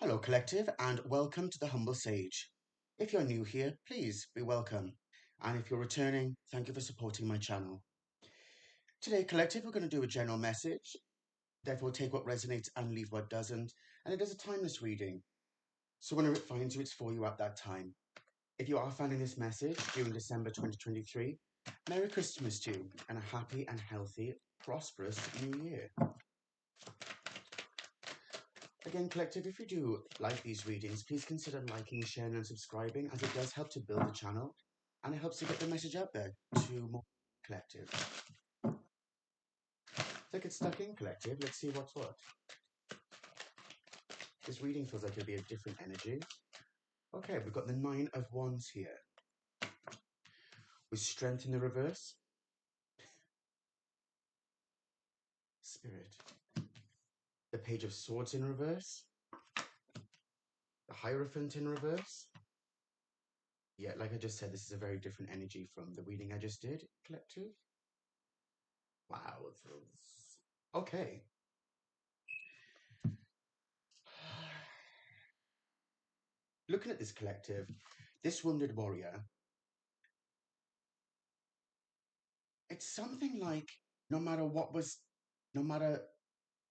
Hello, Collective, and welcome to the Humble Sage. If you're new here, please be welcome. And if you're returning, thank you for supporting my channel. Today, Collective, we're going to do a general message. Therefore, take what resonates and leave what doesn't. And it is a timeless reading. So whenever it finds you, it's for you at that time. If you are finding this message during December 2023, Merry Christmas to you and a happy and healthy, prosperous new year. Again, Collective, if you do like these readings, please consider liking, sharing and subscribing, as it does help to build the channel and it helps to get the message out there to more Collective. So get stuck in, Collective. Let's see what's what. This reading feels like it'll be a different energy. Okay, we've got the Nine of Wands here. With Strength in the reverse. Spirit. The Page of Swords in reverse. The Hierophant in reverse. Yeah, like I just said, this is a very different energy from the reading I just did, Collective. Wow. Okay. Looking at this Collective, this wounded warrior, it's something like no matter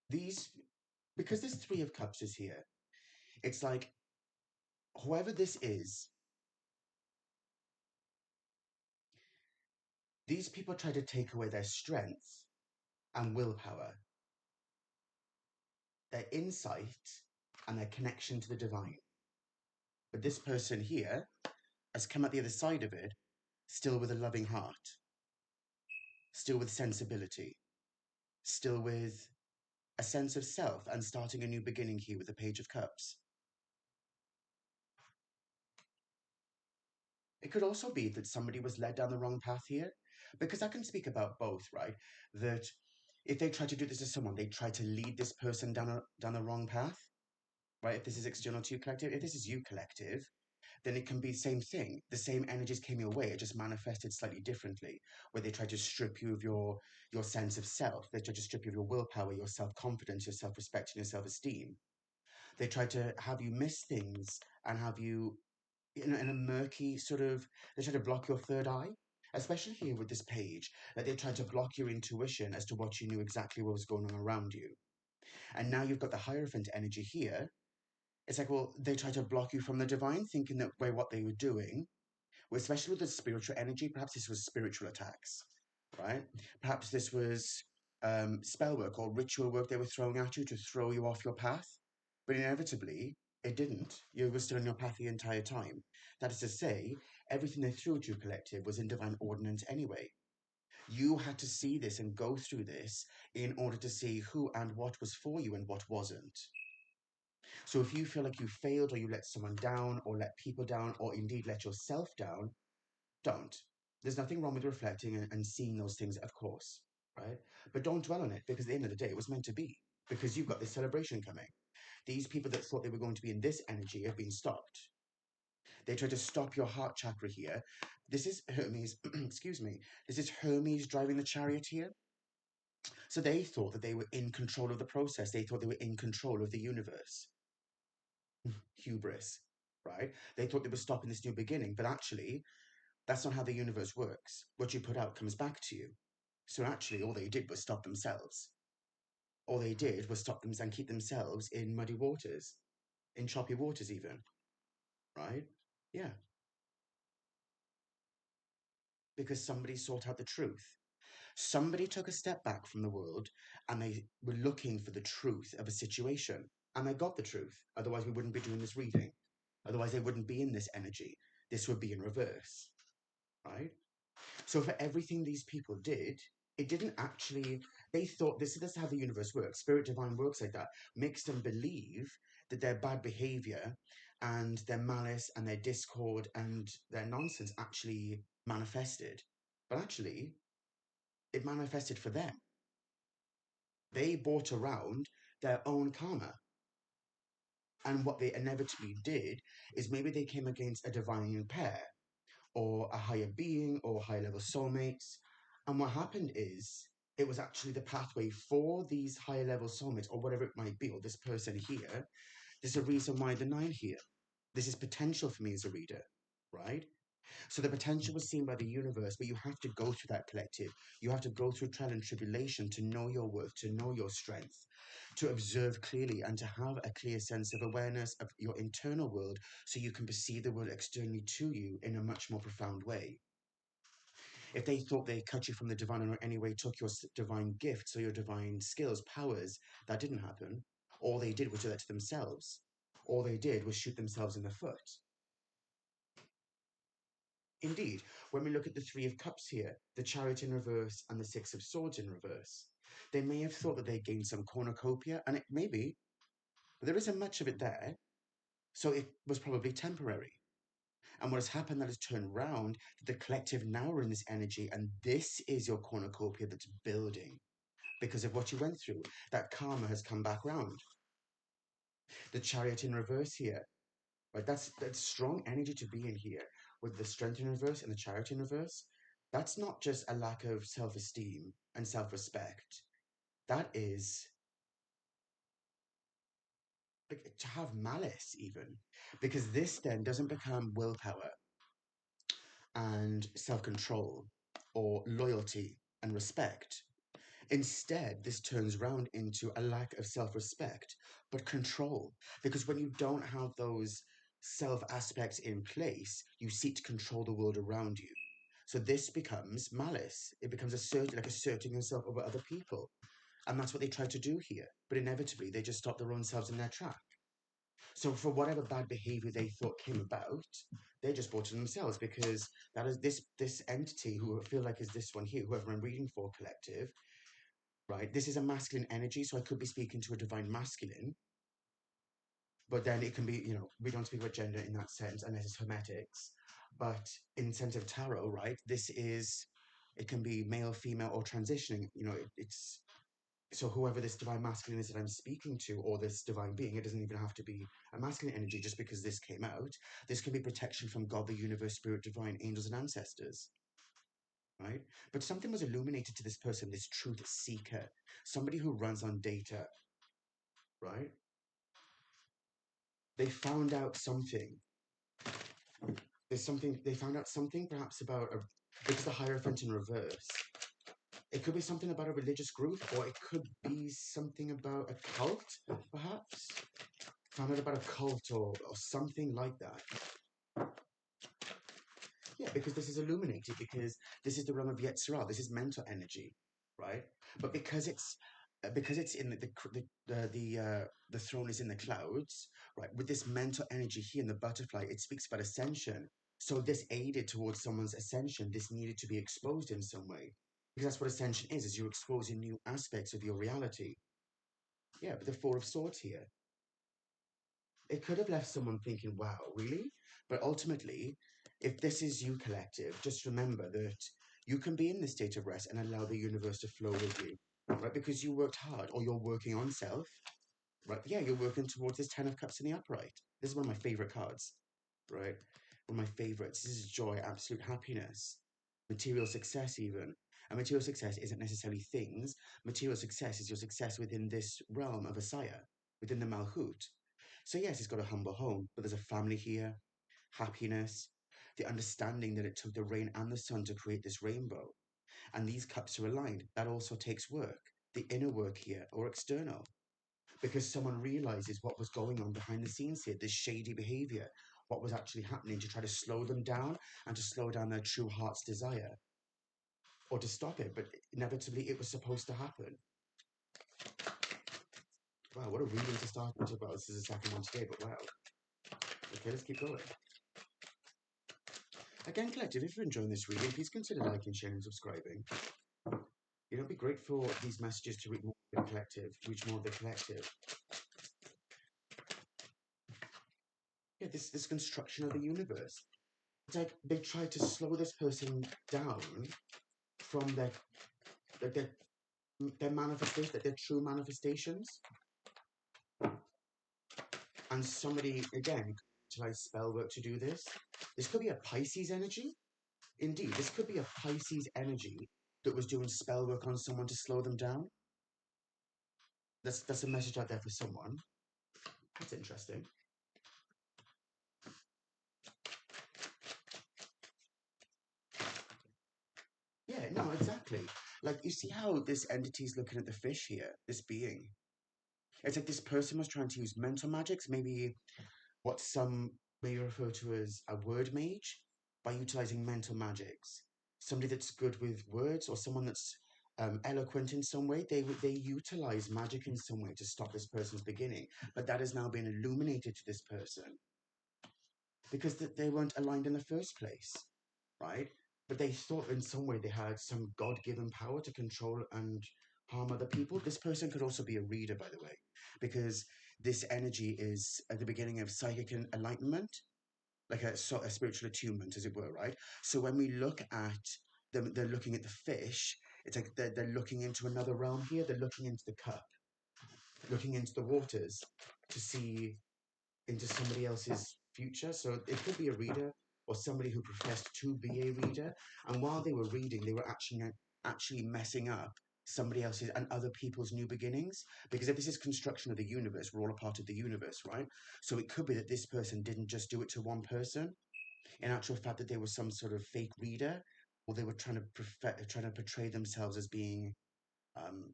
these, because this Three of Cups is here, it's like whoever this is, these people try to take away their strength and willpower, their insight and their connection to the divine. But this person here has come at the other side of it, still with a loving heart, still with sensibility, still with a sense of self and starting a new beginning here with the Page of Cups. It could also be that somebody was led down the wrong path here, because I can speak about both, right? That if they try to do this to someone, they try to lead this person down the wrong path, right? If this is external to you, Collective, if this is you, Collective, then it can be the same thing. The same energies came your way, it just manifested slightly differently, where they try to strip you of your sense of self. They try to strip you of your willpower, your self-confidence, your self-respect, and your self-esteem. They try to have you miss things and have you in a murky sort of, they try to block your third eye, especially here with this page, that they tried to block your intuition as to what you knew exactly what was going on around you. And now you've got the Hierophant energy here. It's like, well, they try to block you from the divine, thinking that by what they were doing, well, especially with the spiritual energy, perhaps this was spiritual attacks, right? Perhaps this was spell work or ritual work they were throwing at you to throw you off your path. But inevitably, it didn't. You were still on your path the entire time. That is to say, everything they threw at you, Collective, was in divine ordinance anyway. You had to see this and go through this in order to see who and what was for you and what wasn't. So if you feel like you failed or you let someone down or let people down or indeed let yourself down, don't. There's nothing wrong with reflecting and seeing those things, of course, right? But don't dwell on it, because at the end of the day, it was meant to be, because you've got this celebration coming. These people that thought they were going to be in this energy have been stopped. They try to stop your heart chakra here. This is Hermes, excuse me, this is Hermes driving the chariot here. So they thought that they were in control of the process. They thought they were in control of the universe. Hubris, right? They thought they were stopping this new beginning, but actually, that's not how the universe works. What you put out comes back to you. So actually, all they did was stop themselves. All they did was stop them and keep themselves in muddy waters, in choppy waters even, right? Yeah. Because somebody sought out the truth. Somebody took a step back from the world and they were looking for the truth of a situation. And they got the truth. Otherwise, we wouldn't be doing this reading. Otherwise, they wouldn't be in this energy. This would be in reverse, right? So for everything these people did, it didn't actually, they thought this is how the universe works. Spirit divine works like that. Makes them believe that their bad behavior and their malice and their discord and their nonsense actually manifested. But actually, it manifested for them. They brought around their own karma. And what they inevitably did is maybe they came against a divine pair or a higher being or high level soulmates. And what happened is it was actually the pathway for these higher level soulmates or whatever it might be, or this person here, There's a reason why the 9 here. This is potential for me as a reader, right? So the potential was seen by the universe, but you have to go through that collective. You have to go through trial and tribulation to know your worth, to know your strength, to observe clearly, and to have a clear sense of awareness of your internal world so you can perceive the world externally to you in a much more profound way. If they thought they cut you from the divine or in any way took your divine gifts or your divine skills, powers, that didn't happen. All they did was do that to themselves. All they did was shoot themselves in the foot. Indeed, when we look at the Three of Cups here, the Chariot in reverse and the Six of Swords in reverse, they may have thought that they gained some cornucopia, and it may be, but there isn't much of it there, so it was probably temporary. And what has happened that has turned round, the collective now are in this energy, and this is your cornucopia that's building. Because of what you went through, that karma has come back round. The Chariot in reverse here, right? That's strong energy to be in here with the Strength in reverse and the Chariot in reverse. That's not just a lack of self-esteem and self-respect. That is like, to have malice even, because this then doesn't become willpower and self-control or loyalty and respect. Instead, this turns round into a lack of self-respect, but control. Because when you don't have those self aspects in place, you seek to control the world around you. So this becomes malice. It becomes asserting yourself over other people. And that's what they try to do here. But inevitably, they just stop their own selves in their track. So for whatever bad behavior they thought came about, they just brought it themselves, because that is this entity who I feel like is this one here, whoever I'm reading for, collective, right? This is a masculine energy, so I could be speaking to a divine masculine, but then it can be, we don't speak about gender in that sense unless it's hermetics. But in sense of tarot, right, it can be male, female, or transitioning. It's so whoever this divine masculine is that I'm speaking to, or this divine being, it doesn't even have to be a masculine energy just because this came out. This can be protection from God, the universe, spirit, divine, angels, and ancestors, right? But something was illuminated to this person, this truth seeker, somebody who runs on data, right? They found out something. They found out something perhaps about because the Hierophant in reverse. It could be something about a religious group, or it could be something about a cult, perhaps. Found out about a cult or something like that. Yeah, because this is illuminated, because this is the realm of Yetzirah. This is mental energy, right? But because it's in the throne is in the clouds, right? With this mental energy here in the butterfly, it speaks about ascension. So this aided towards someone's ascension. This needed to be exposed in some way, because that's what ascension is you're exposing new aspects of your reality. Yeah, but the Four of Swords here, it could have left someone thinking, wow, really? But ultimately, if this is you, collective, just remember that you can be in this state of rest and allow the universe to flow with you, right? Because you worked hard, or you're working on self, right? Yeah, you're working towards this Ten of Cups in the upright. This is one of my favorite cards, right? One of my favorites. This is joy, absolute happiness, material success, even. And material success isn't necessarily things. Material success is your success within this realm of Asaya, within the Malhut. So yes, it's got a humble home, but there's a family here, happiness, the understanding that it took the rain and the sun to create this rainbow. And these cups are aligned. That also takes work, the inner work here, or external, because someone realizes what was going on behind the scenes here, this shady behavior, what was actually happening, to try to slow them down and to slow down their true heart's desire, or to stop it. But inevitably, it was supposed to happen. Wow, what a reading to start with. Well, this is the second one today, but wow. Okay, let's keep going. Again, collective, if you're enjoying this reading, please consider liking, sharing, and subscribing. It'd be great for these messages to reach more of the collective, Yeah, this construction of the universe. It's like they try to slow this person down from their, their manifestation, their true manifestations. And somebody, again, utilize spell work to do this. This could be a Pisces energy. Indeed, this could be a Pisces energy that was doing spell work on someone to slow them down. That's a message out there for someone. That's interesting. Yeah, no, exactly. Like, you see how this entity is looking at the fish here, this being. It's like this person was trying to use mental magics, maybe what some may refer to as a word mage, by utilizing mental magics. Somebody that's good with words, or someone that's eloquent in some way, they utilize magic in some way to stop this person's beginning. But that has now been illuminated to this person because they weren't aligned in the first place, right? But they thought in some way they had some God-given power to control and harm other people. This person could also be a reader, by the way, because this energy is at the beginning of psychic enlightenment, like a spiritual attunement, as it were, right? So when we look at them, they're looking at the fish. It's like they're looking into another realm here. They're looking into the cup, looking into the waters to see into somebody else's future. So it could be a reader or somebody who professed to be a reader. And while they were reading, they were actually messing up somebody else's and other people's new beginnings. Because if this is construction of the universe, we're all a part of the universe, right? So it could be that this person didn't just do it to one person. In actual fact, that they were some sort of fake reader, or they were trying to portray themselves as being um,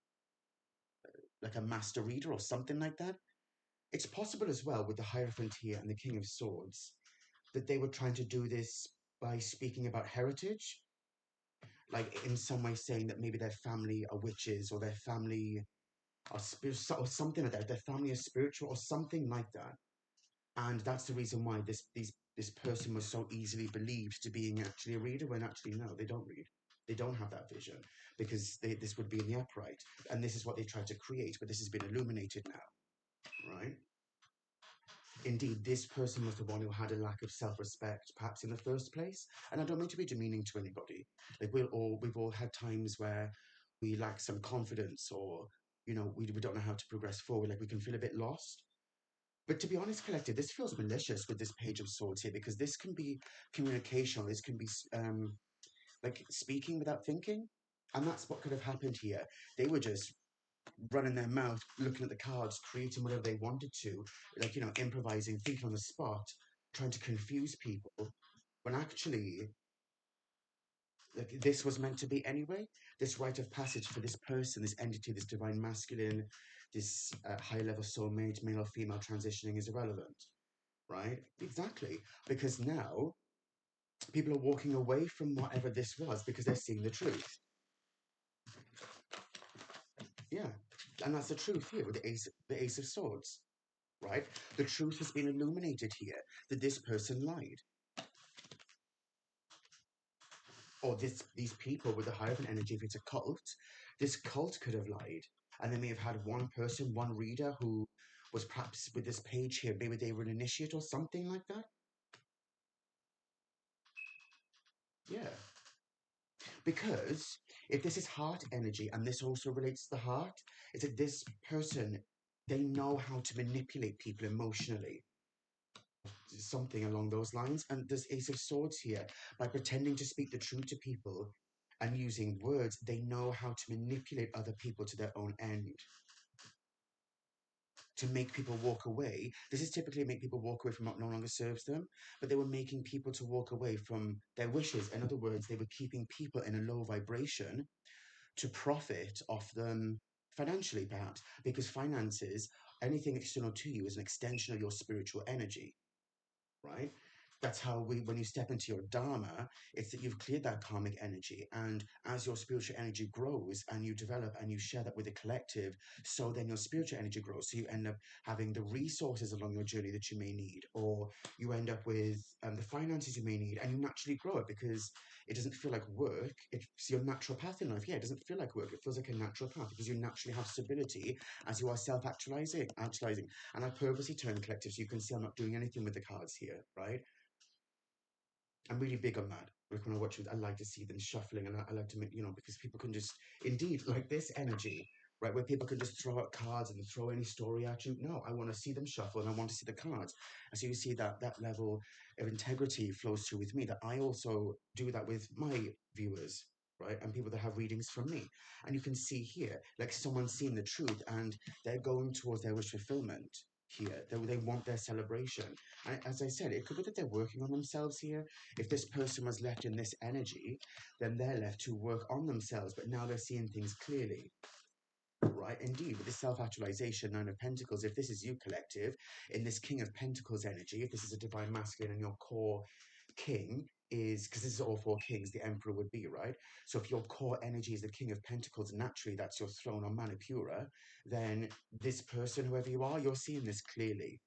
like a master reader or something like that. It's possible as well with the Hierophant here and the King of Swords that they were trying to do this by speaking about heritage, like in some way saying that maybe their family are witches or their family are spiritual or something like that. Their family is spiritual or something like that, and that's the reason why this person was so easily believed to being actually a reader when actually no, they don't read. They don't have that vision because this would be in the upright, and this is what they tried to create, but this has been illuminated now, right? Indeed, this person was the one who had a lack of self-respect, perhaps in the first place. And I don't mean to be demeaning to anybody. Like we've all had times where we lack some confidence, or we don't know how to progress forward. Like we can feel a bit lost. But to be honest, collective, this feels malicious with this Page of Swords here because this can be communication. This can be like speaking without thinking, and that's what could have happened here. They were just running their mouth, looking at the cards, creating whatever they wanted to, like, improvising, thinking on the spot, trying to confuse people, when actually, like, this was meant to be anyway. This rite of passage for this person, this entity, this divine masculine, this high level soulmate, male or female transitioning is irrelevant, right? Exactly. Because now people are walking away from whatever this was because they're seeing the truth. Yeah. And that's the truth here with the Ace of Swords. Right? The truth has been illuminated here that this person lied. Or these people with the Hierophant energy, if it's a cult, this cult could have lied. And they may have had one person, one reader who was perhaps with this page here, maybe they were an initiate or something like that. Yeah. Because if this is heart energy and this also relates to the heart, it's that this person, they know how to manipulate people emotionally, something along those lines. And there's Ace of Swords here. By pretending to speak the truth to people and using words, they know how to manipulate other people to their own end. To make people walk away. This is typically make people walk away from what no longer serves them, but they were making people to walk away from their wishes. In other words, they were keeping people in a low vibration to profit off them financially, perhaps, because finances, anything external to you, is an extension of your spiritual energy, right? That's how when you step into your dharma, it's that you've cleared that karmic energy. And as your spiritual energy grows and you develop and you share that with the collective, so then your spiritual energy grows. So you end up having the resources along your journey that you may need, or you end up with the finances you may need, and you naturally grow it because it doesn't feel like work. It's your natural path in life. Yeah, it doesn't feel like work. It feels like a natural path because you naturally have stability as you are actualizing. And I purposely turn collective so you can see I'm not doing anything with the cards here, right? I'm really big on that. Like when I watch it, I like to see them shuffling, and I like to make, because people can just, indeed, like this energy, right, where people can just throw out cards and throw any story at you. No, I want to see them shuffle and I want to see the cards. And so you see that level of integrity flows through with me, that I also do that with my viewers, right, and people that have readings from me. And you can see here, like someone's seen the truth and they're going towards their wish fulfillment here. They want their celebration. And as I said, it could be that they're working on themselves here. If this person was left in this energy, then they're left to work on themselves, but now they're seeing things clearly. Right, indeed, with the self-actualization, Nine of Pentacles, if this is you, collective, in this King of Pentacles energy, if this is a divine masculine and your core king is, because this is all four kings, the emperor would be, right? So if your core energy is the King of Pentacles, naturally that's your throne on Manipura, then this person, whoever you are, you're seeing this clearly.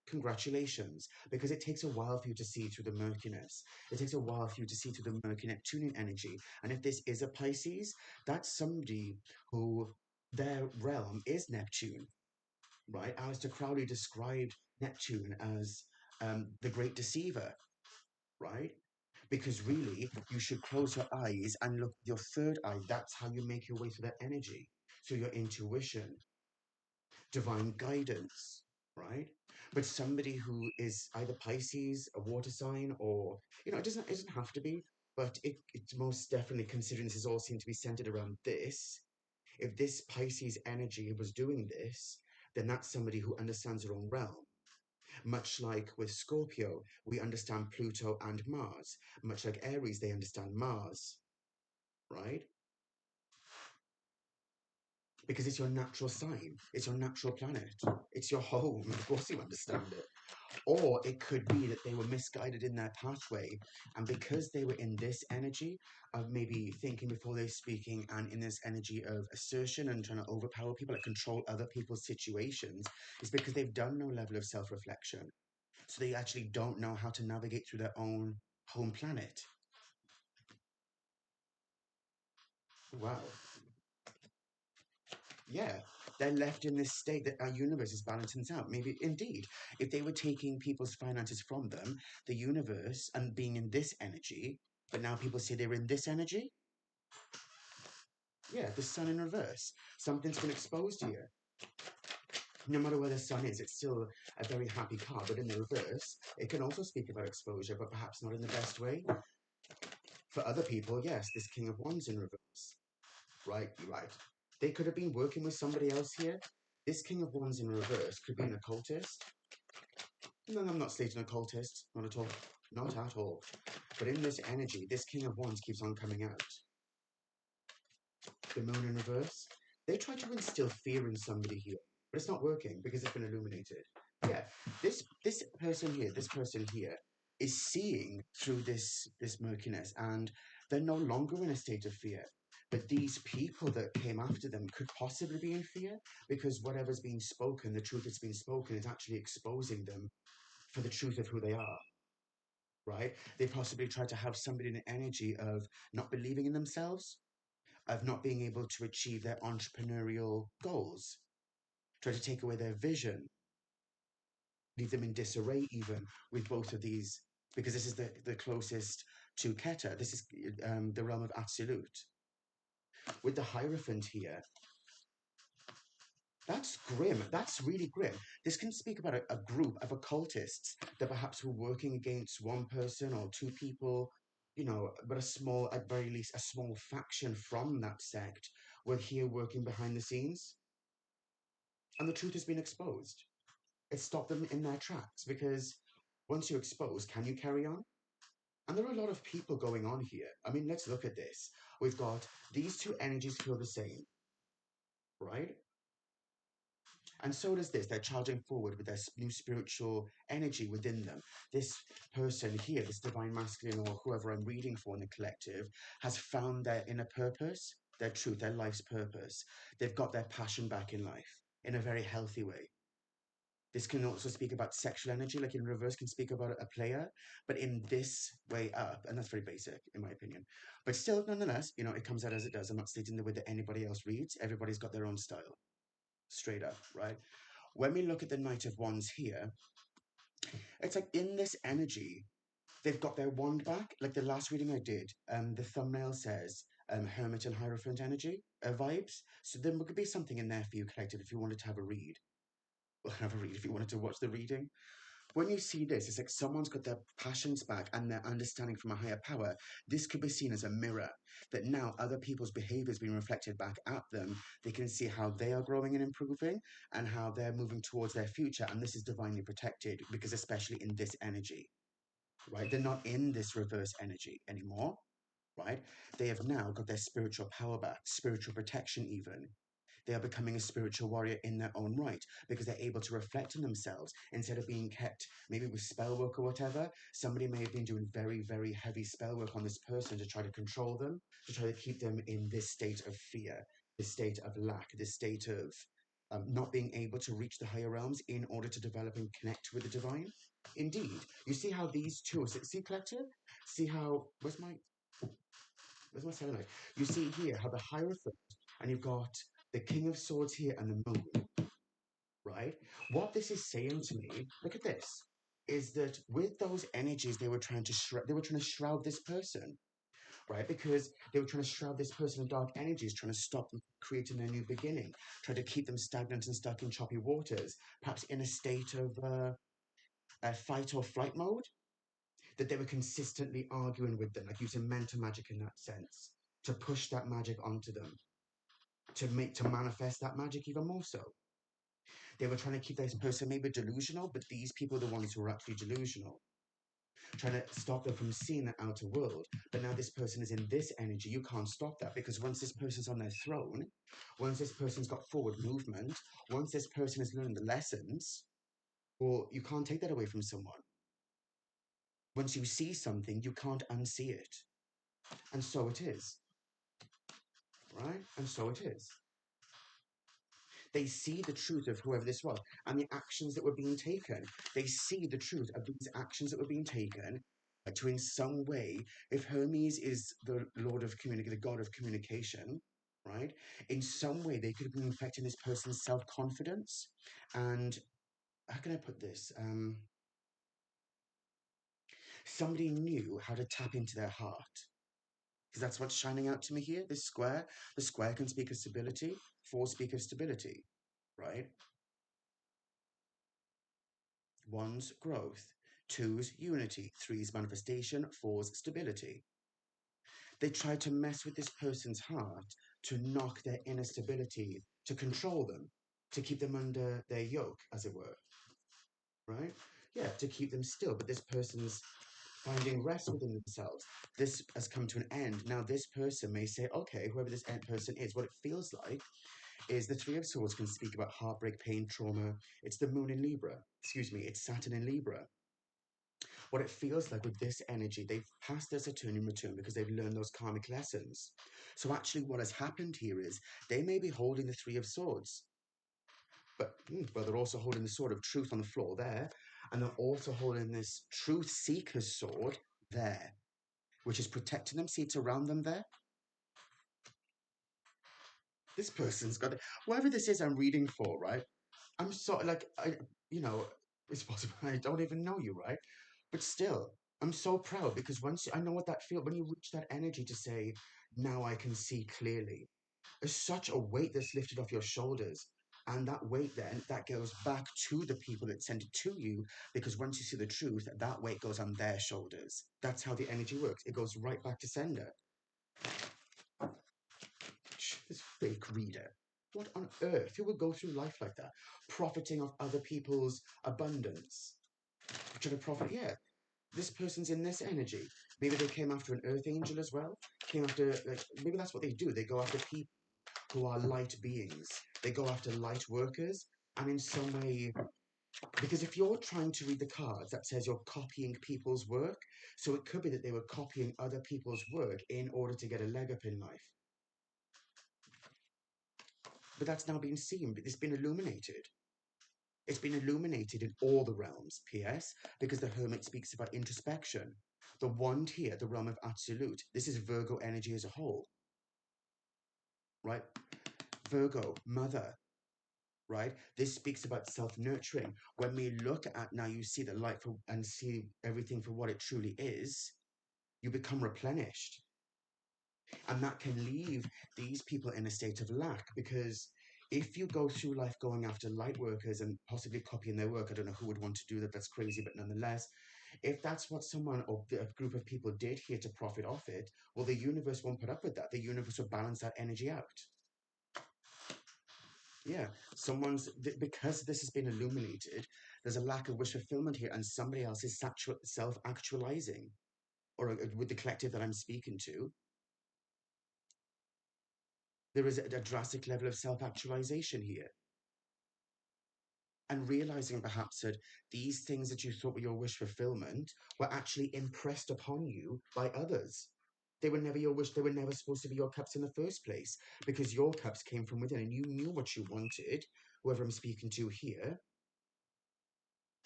Congratulations, because it takes a while for you to see through the murkiness. It takes a while for you to see through the murky Neptunian energy. And if this is a Pisces, that's somebody who their realm is Neptune, right? Aleister Crowley described Neptune as the great deceiver, right? Because really, you should close your eyes and look with your third eye. That's how you make your way through that energy. So your intuition, divine guidance, right? But somebody who is either Pisces, a water sign, or it doesn't have to be, but it's most definitely, considering this is all seem to be centered around this. If this Pisces energy was doing this, then that's somebody who understands their own realm. Much like with Scorpio, we understand Pluto and Mars. Much like Aries, they understand Mars, right? Because it's your natural sign, it's your natural planet, it's your home. Of course, you understand it. Or it could be that they were misguided in their pathway, and because they were in this energy of maybe thinking before they're speaking, and in this energy of assertion and trying to overpower people, like control other people's situations, is because they've done no level of self-reflection. So they actually don't know how to navigate through their own home planet. Wow. Yeah, they're left in this state that our universe is balancing out. Maybe indeed, if they were taking people's finances from them, the universe, and being in this energy, but now people say they're in this energy. Yeah, the sun in reverse. Something's been exposed here. No matter where the sun is, it's still a very happy card, but in the reverse, it can also speak about exposure, but perhaps not in the best way. For other people, yes, this King of Wands in reverse. Right, you're right. They could have been working with somebody else here. This King of Wands in reverse could be an occultist. No, I'm not stating occultist, not at all. Not at all. But in this energy, this King of Wands keeps on coming out. The Moon in reverse. They try to instill fear in somebody here, but it's not working because it's been illuminated. Yeah, this person here is seeing through this murkiness, and they're no longer in a state of fear. But these people that came after them could possibly be in fear because whatever's being spoken, the truth that's being spoken, is actually exposing them for the truth of who they are, right? They possibly try to have somebody in an energy of not believing in themselves, of not being able to achieve their entrepreneurial goals, try to take away their vision, leave them in disarray even with both of these, because this is the closest to Keter. This is the realm of Absolute. With the Hierophant here, that's grim. That's really grim. This can speak about a group of occultists that perhaps were working against one person or two people, but at very least, a small faction from that sect were here working behind the scenes. And the truth has been exposed. It stopped them in their tracks because once you're exposed, can you carry on? And there are a lot of people going on here. I mean, let's look at this. We've got these two energies feel the same, right? And so does this. They're charging forward with their new spiritual energy within them. This person here, this divine masculine or whoever I'm reading for in the collective, has found their inner purpose, their truth, their life's purpose. They've got their passion back in life in a very healthy way. This can also speak about sexual energy, like in reverse can speak about a player, but in this way up, and that's very basic in my opinion. But still, nonetheless, it comes out as it does. I'm not stating the way that anybody else reads. Everybody's got their own style, straight up, right? When we look at the Knight of Wands here, it's like in this energy, they've got their wand back. Like the last reading I did, the thumbnail says Hermit and Hierophant energy vibes. So there could be something in there for you, collective, if you wanted to have a read. Well, have a read if you wanted to watch the reading. when you see this, it's like someone's got their passions back and their understanding from a higher power. This could be seen as a mirror that now other people's behavior is being reflected back at them. They can see how they are growing and improving and how they're moving towards their future. And this is divinely protected because, especially in this energy, right? They're not in this reverse energy anymore, right? They have now got their spiritual power back, spiritual protection, even. They are becoming a spiritual warrior in their own right because they're able to reflect on themselves instead of being kept maybe with spell work or whatever. Somebody may have been doing very, very heavy spell work on this person to try to control them, to try to keep them in this state of fear, this state of lack, this state of not being able to reach the higher realms in order to develop and connect with the divine. Indeed, you see how these two, see collective, see how, where's my selenite? You see here how the Hierophant, and you've got the King of Swords here and the Moon, right? What this is saying to me, look at this, is that with those energies, they were trying to shroud this person, right? Because they were trying to shroud this person in dark energies, trying to stop them creating a new beginning, trying to keep them stagnant and stuck in choppy waters, perhaps in a state of a fight or flight mode, that they were consistently arguing with them, like using mental magic in that sense, to push that magic onto them, to manifest that magic even more so. They were trying to keep this person maybe delusional, but these people are the ones who are actually delusional, trying to stop them from seeing the outer world. But now this person is in this energy. You can't stop that because once this person's on their throne, once this person's got forward movement, once this person has learned the lessons, well, you can't take that away from someone. Once you see something, you can't unsee it. And so it is. Right? And so it is. They see the truth of whoever this was and the actions that were being taken. They see the truth of these actions that were being taken to, in some way, if Hermes is the Lord of the God of communication, right? In some way, they could have been affecting this person's self-confidence. And how can I put this? Somebody knew how to tap into their heart. Because that's what's shining out to me here. This square, the square can speak of stability, four speak of stability, right? One's growth, two's unity, three's manifestation, four's stability. They try to mess with this person's heart to knock their inner stability, to control them, to keep them under their yoke, as it were, right? Yeah, to keep them still. But this person's finding rest within themselves. This has come to an end. Now, this person may say, okay, whoever this person is, what it feels like is the Three of Swords can speak about heartbreak, pain, trauma. It's the moon in Libra. Excuse me, it's Saturn in Libra. What it feels like with this energy, they've passed their Saturnian return because they've learned those karmic lessons. So actually what has happened here is they may be holding the Three of Swords, but they're also holding the Sword of Truth on the floor there, and they're also holding this Truth Seeker's sword there, which is protecting them. See, it's around them there. This person's got it. Whoever this is I'm reading for, right? I'm so, like, it's possible I don't even know you, right? But still, I'm so proud because once I know what that feels, when you reach that energy to say, now I can see clearly, there's such a weight that's lifted off your shoulders. And that weight then, that goes back to the people that sent it to you because once you see the truth, that weight goes on their shoulders. That's how the energy works. It goes right back to sender. This fake reader. What on earth? Who would go through life like that? Profiting off other people's abundance. Trying to profit, yeah. This person's in this energy. Maybe they came after an earth angel as well. Came after, like, maybe that's what they do. They go after people who are light beings. They go after light workers. And in some way, because if you're trying to read the cards, that says you're copying people's work. So it could be that they were copying other people's work in order to get a leg up in life. But that's now been seen. It's been illuminated. It's been illuminated in all the realms, PS, because the Hermit speaks about introspection. The wand here, the realm of absolute, this is Virgo energy as a whole, right? Virgo, mother, right? This speaks about self-nurturing. When we look at now, you see the light and see everything for what it truly is, you become replenished. And that can leave these people in a state of lack because if you go through life going after light workers and possibly copying their work, I don't know who would want to do that, that's crazy, but nonetheless, if that's what someone or a group of people did here to profit off it, well, the universe won't put up with that. The universe will balance that energy out. Yeah, because this has been illuminated, there's a lack of wish fulfillment here, and somebody else is self-actualizing, or with the collective that I'm speaking to, there is a drastic level of self-actualization here. And realizing perhaps that these things that you thought were your wish fulfillment were actually impressed upon you by others. They were never your wish, they were never supposed to be your cups in the first place, because your cups came from within and you knew what you wanted, whoever I'm speaking to here,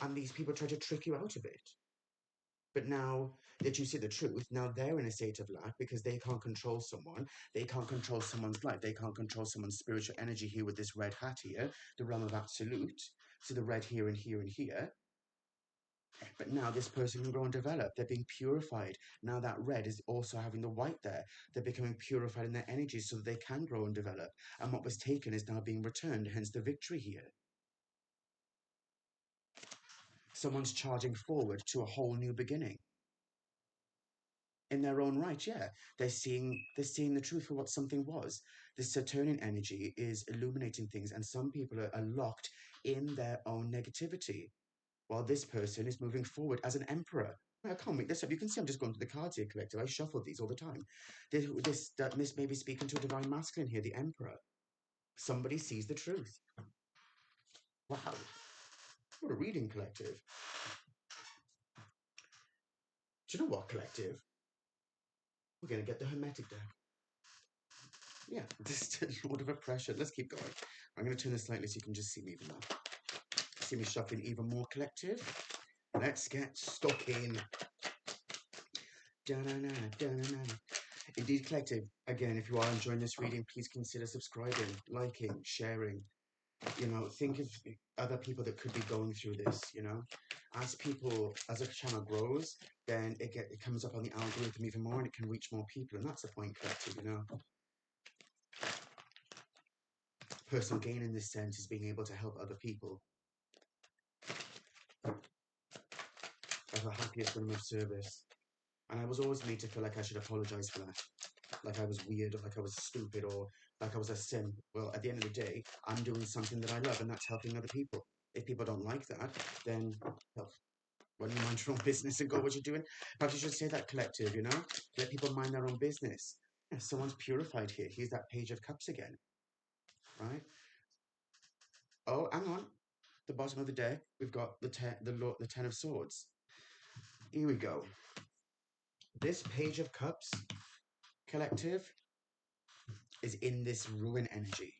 and these people try to trick you out of it. But now that you see the truth, now they're in a state of lack because they can't control someone. They can't control someone's life. They can't control someone's spiritual energy here with this red hat here, the realm of absolute. So the red here and here and here. But now this person can grow and develop. They're being purified. Now that red is also having the white there. They're becoming purified in their energy so that they can grow and develop. And what was taken is now being returned, hence the victory here. Someone's charging forward to a whole new beginning. In their own right, yeah. They're seeing the truth for what something was. This Saturnian energy is illuminating things, and some people are locked in their own negativity, while this person is moving forward as an emperor. I can't make this up. You can see I'm just going through the cards here, collective. I shuffle these all the time. This may be speaking to a divine masculine here, the emperor. Somebody sees the truth. Wow. What a reading, collective. Do you know what, collective? We're going to get the Hermetic deck. Yeah, this is Lord of Oppression. Let's keep going. I'm going to turn this slightly so you can just see me even more. See me shuffling even more, collective. Let's get stuck in. Da-na-na, da-na-na. Indeed, collective. Again, if you are enjoying this reading, please consider subscribing, liking, sharing. You know, think of other people that could be going through this. You know, as a channel grows, then it comes up on the algorithm even more, and it can reach more people, and that's the point, collective. You know, personal gain in this sense is being able to help other people. As the happiest woman of service. And I was always made to feel like I should apologize for that. Like I was weird, or like I was stupid, or like I was a sin. Well, at the end of the day, I'm doing something that I love, and that's helping other people. If people don't like that, then, well, when you mind your own business and go what you're doing, perhaps you should say that, collective, you know? Let people mind their own business. Yeah, someone's purified here. Here's that Page of Cups again, right? Oh, hang on. The bottom of the deck, we've got the Ten of Swords. Here we go. This Page of Cups, collective, is in this ruin energy.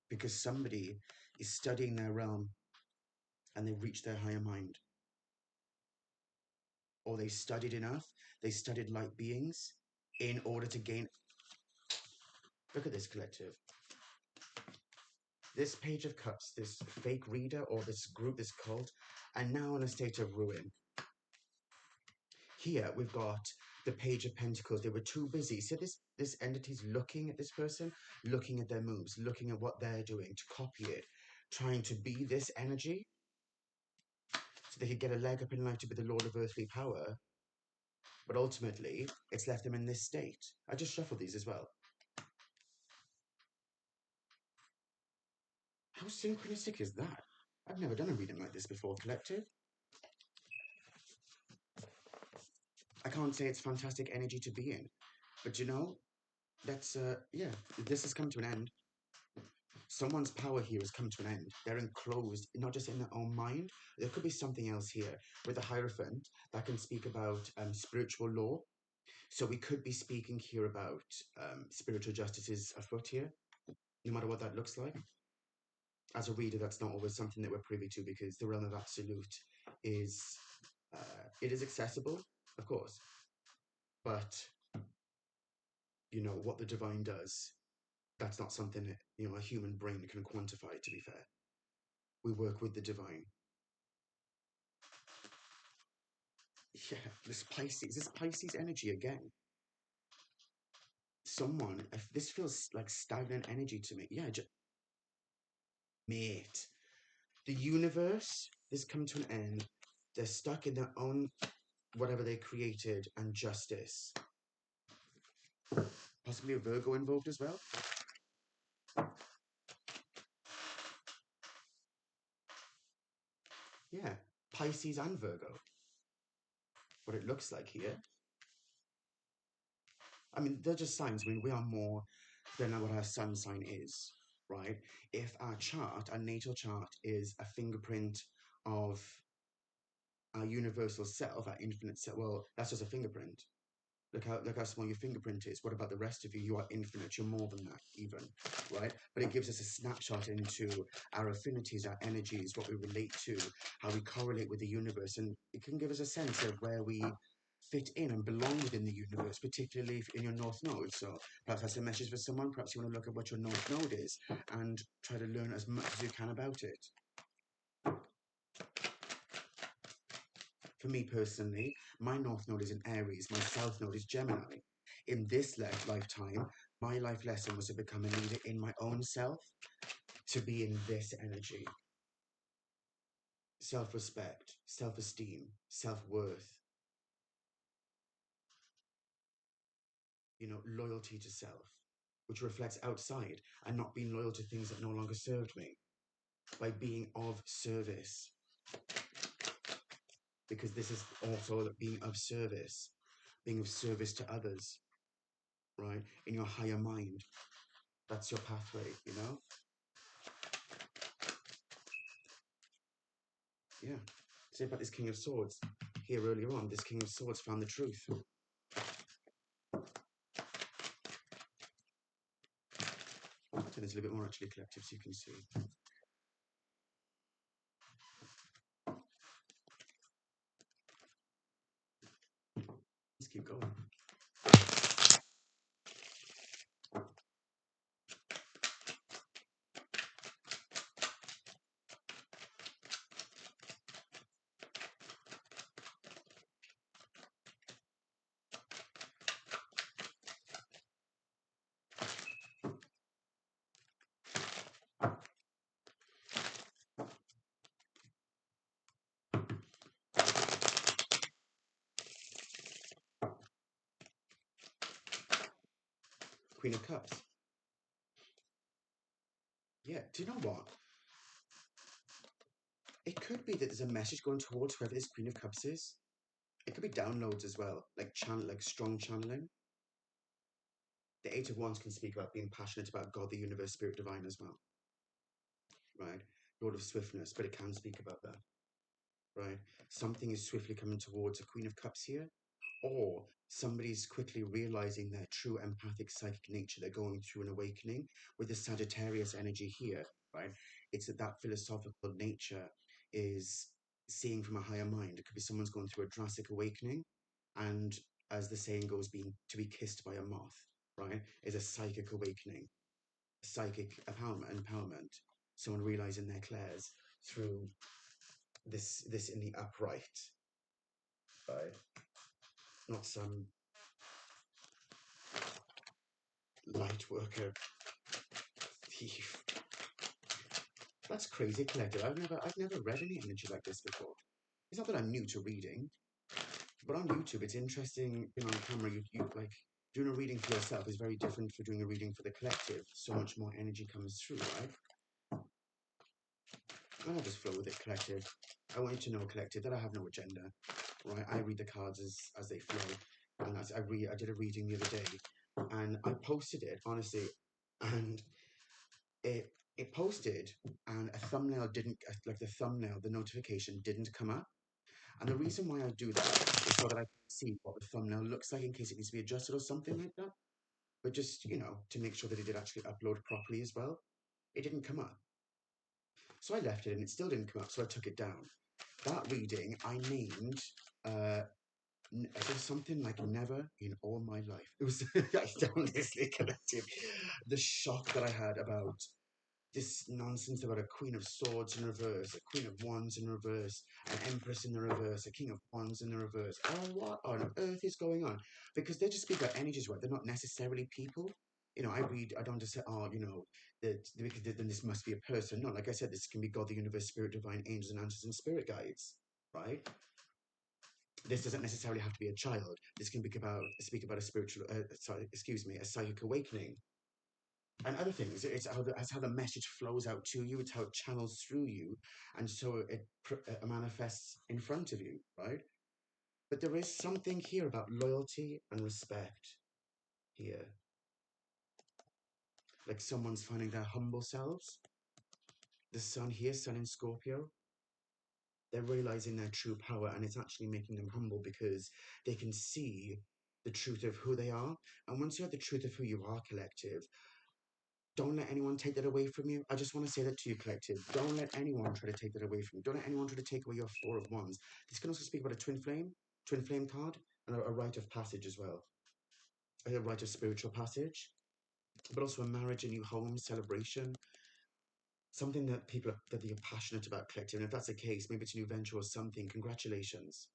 Because somebody is studying their realm and they've reached their higher mind. Or they studied enough, they studied light beings in order to gain. Look at this, collective. This Page of Cups, this fake reader or this group, this cult, are now in a state of ruin. Here we've got the Page of Pentacles. They were too busy. So this entity's looking at this person, looking at their moves, looking at what they're doing to copy it, trying to be this energy so they could get a leg up in life to be the Lord of Earthly Power. But ultimately, it's left them in this state. I just shuffled these as well. How synchronistic is that? I've never done a reading like this before, collective. I can't say it's fantastic energy to be in, but you know, that's, yeah, this has come to an end. Someone's power here has come to an end. They're enclosed, not just in their own mind. There could be something else here with the Hierophant that can speak about spiritual law. So we could be speaking here about spiritual justices afoot here, no matter what that looks like. As a reader, that's not always something that we're privy to because the realm of absolute is, it is accessible, of course, but, you know, what the divine does, that's not something that, you know, a human brain can quantify, to be fair. We work with the divine. Yeah, this Pisces energy again. someone, if this feels like stagnant energy to me, yeah, mate, the universe has come to an end. They're stuck in their own whatever they created and justice. Possibly a Virgo involved as well. Yeah, Pisces and Virgo. What it looks like here. I mean, they're just signs. I mean, we are more than what our sun sign is, right? If our chart, our natal chart, is a fingerprint of our universal self, our infinite self, well, that's just a fingerprint. Look how small your fingerprint is. What about the rest of you? You are infinite. You're more than that, even, right? But it gives us a snapshot into our affinities, our energies, what we relate to, how we correlate with the universe, and it can give us a sense of where we fit in and belong within the universe, particularly in your North Node. So perhaps that's a message for someone. Perhaps you want to look at what your North Node is and try to learn as much as you can about it. For me personally, my North Node is in Aries, my South Node is Gemini. In this lifetime, my life lesson was to become a leader in my own self, to be in this energy. Self-respect, self-esteem, self-worth, loyalty to self, which reflects outside and not being loyal to things that no longer served me, by being of service. Because this is also being of service to others, right? In your higher mind. That's your pathway, Yeah. Say about this King of Swords. Here earlier on, this King of Swords found the truth. I'll turn this a little bit more actually, collective, so you can see. Let's keep going. Queen of Cups. Yeah, do you know what? It could be that there's a message going towards whoever this Queen of Cups is. It could be downloads as well, like strong channeling. The Eight of Wands can speak about being passionate about God, the universe, spirit divine as well. Right? Lord of Swiftness, but it can speak about that. Right? Something is swiftly coming towards a Queen of Cups here, or somebody's quickly realizing their true empathic psychic nature. They're going through an awakening with the Sagittarius energy here, right? It's that philosophical nature is seeing from a higher mind. It could be someone's going through a drastic awakening, and as the saying goes, being to be kissed by a moth, right? Is a psychic awakening, psychic empowerment. Someone realizing their clairs through this in the upright, right? Not some Lightworker thief. That's crazy, collective. I've never read any energy like this before. It's not that I'm new to reading, but on YouTube it's interesting being on camera. You like doing a reading for yourself is very different for doing a reading for the collective. So much more energy comes through, right? And I'll just flow with it, collective. I want you to know, collective, that I have no agenda, right? I read the cards as they flow, and I did a reading the other day, and I posted it honestly, and it posted, and a thumbnail didn't, like the notification didn't come up. And the reason why I do that is so that I can see what the thumbnail looks like in case it needs to be adjusted or something like that. But just, to make sure that it did actually upload properly as well. It didn't come up. So I left it and it still didn't come up, so I took it down. That reading I named, it was something like never in all my life. It was, I honestly collective. The shock that I had about this nonsense about a Queen of Swords in reverse, a Queen of Wands in reverse, an Empress in the reverse, a King of Wands in the reverse. Oh, what on earth is going on? Because they just speak about energies, right? They're not necessarily people. You know, I don't just say, oh, you know, because then this must be a person. No, like I said, this can be God, the universe, spirit, divine, angels, and answers, and spirit guides, right? This doesn't necessarily have to be a child. This can speak about a spiritual, a psychic awakening and other things. It's how the message flows out to you. It's how it channels through you, and so it manifests in front of you, right? But there is something here about loyalty and respect here, like someone's finding their humble selves. The sun here, sun in Scorpio, they're realizing their true power, and it's actually making them humble because they can see the truth of who they are. And once you have the truth of who you are, collective, don't let anyone take that away from you. I just want to say that to you, collective. Don't let anyone try to take that away from you. Don't let anyone try to take away your Four of Wands. This can also speak about a twin flame card, and a rite of passage as well. A rite of spiritual passage, but also a marriage, a new home, celebration, something that that you're passionate about, collective. And if that's the case, maybe it's a new venture or something. Congratulations.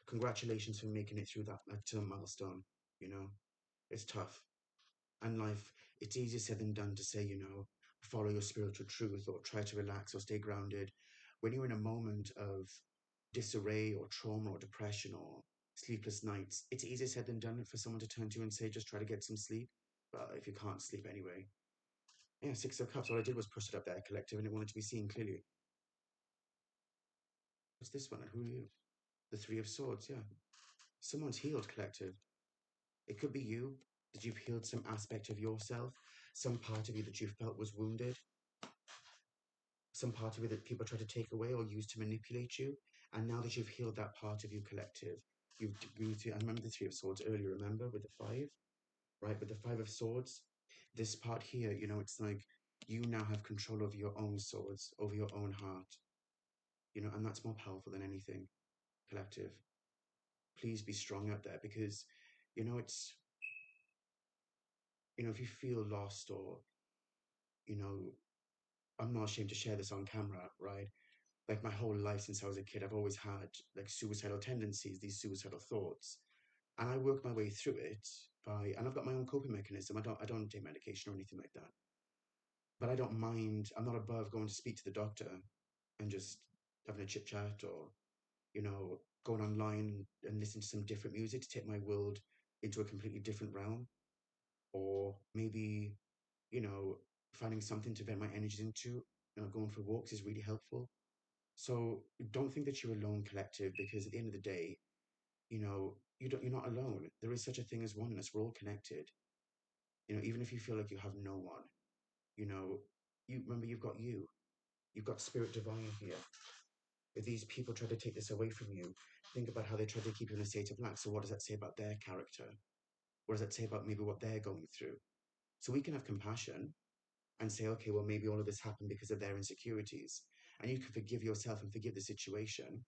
Congratulations for making it through that to a milestone. You know, it's tough. And life, it's easier said than done to say, you know, follow your spiritual truth or try to relax or stay grounded. When you're in a moment of disarray or trauma or depression or sleepless nights, it's easier said than done for someone to turn to you and say, just try to get some sleep. But if you can't sleep anyway. Yeah, Six of Cups. All I did was push it up there, collective, and it wanted to be seen clearly. What's this one? And who are you? The Three of Swords, yeah. Someone's healed, collective. It could be you, that you've healed some aspect of yourself, some part of you that you felt was wounded, some part of you that people try to take away or use to manipulate you. And now that you've healed that part of you, collective, you've moved to, I remember the Three of Swords earlier, remember, with the five, right? With the Five of Swords, this part here, you know, it's like you now have control over your own swords, over your own heart, you know, and that's more powerful than anything, collective. Please be strong out there because, you know, it's, you know, if you feel lost or, you know, I'm not ashamed to share this on camera, right? Like my whole life since I was a kid, I've always had like suicidal tendencies, these suicidal thoughts. And I work my way through it and I've got my own coping mechanism. I don't take medication or anything like that. But I don't mind, I'm not above going to speak to the doctor and just having a chit chat or, you know, going online and listening to some different music to take my world into a completely different realm. Or maybe, you know, finding something to vent my energies into, you know, going for walks is really helpful. So don't think that you're alone, collective, because at the end of the day, you know, you're not alone. There is such a thing as oneness. We're all connected. You know, even if you feel like you have no one, you know, you remember you've got you. You've got spirit divine here. If these people try to take this away from you, think about how they try to keep you in a state of lack. So what does that say about their character? What does that say about maybe what they're going through? So we can have compassion and say, okay, well, maybe all of this happened because of their insecurities. And you can forgive yourself and forgive the situation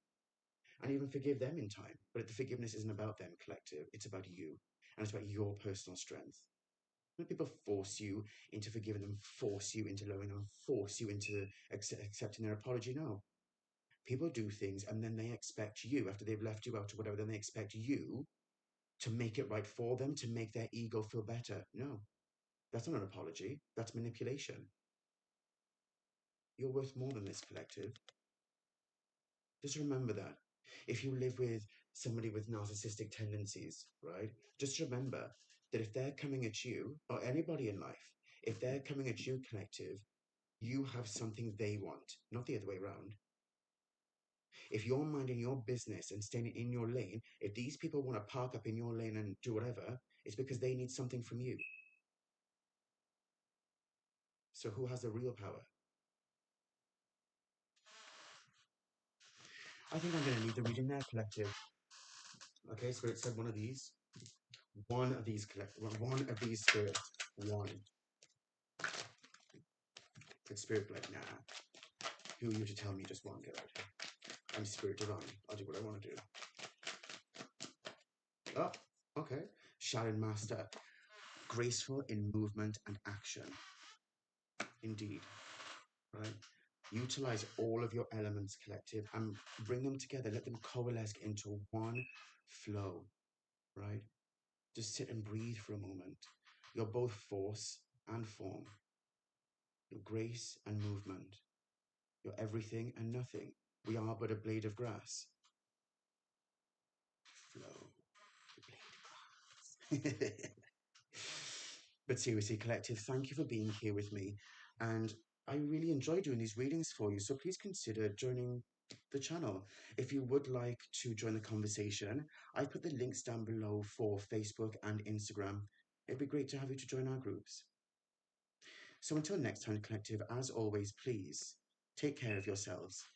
and even forgive them in time. But the forgiveness isn't about them, collective. It's about you. And it's about your personal strength. When people force you into forgiving them, force you into loving them, force you into accepting their apology, no. People do things and then they expect you, after they've left you out or whatever, then they expect you to make it right for them, to make their ego feel better. No, that's not an apology. That's manipulation. You're worth more than this, collective. Just remember that. If you live with somebody with narcissistic tendencies, right, just remember that if they're coming at you, or anybody in life, if they're coming at you, collective, you have something they want, not the other way around. If you're minding your business and staying in your lane, if these people want to park up in your lane and do whatever, it's because they need something from you. So who has the real power? I think I'm going to leave the reading there, collective. Okay, Spirit said one of these. One of these, collective. One of these, Spirit. One. It's Spirit like, nah. Who are you to tell me just one, God? I'm Spirit Divine. I'll do what I want to do. Oh, okay. Sharon Master. Graceful in movement and action. Indeed. right? Utilize all of your elements, collective, and bring them together. Let them coalesce into one flow, right? Just sit and breathe for a moment. You're both force and form. You're grace and movement. You're everything and nothing. We are but a blade of grass. Flow, the blade of grass. But seriously, collective, thank you for being here with me. And I really enjoy doing these readings for you. So please consider joining the channel. If you would like to join the conversation, I put the links down below for Facebook and Instagram. It'd be great to have you to join our groups. So until next time, collective, as always, please take care of yourselves.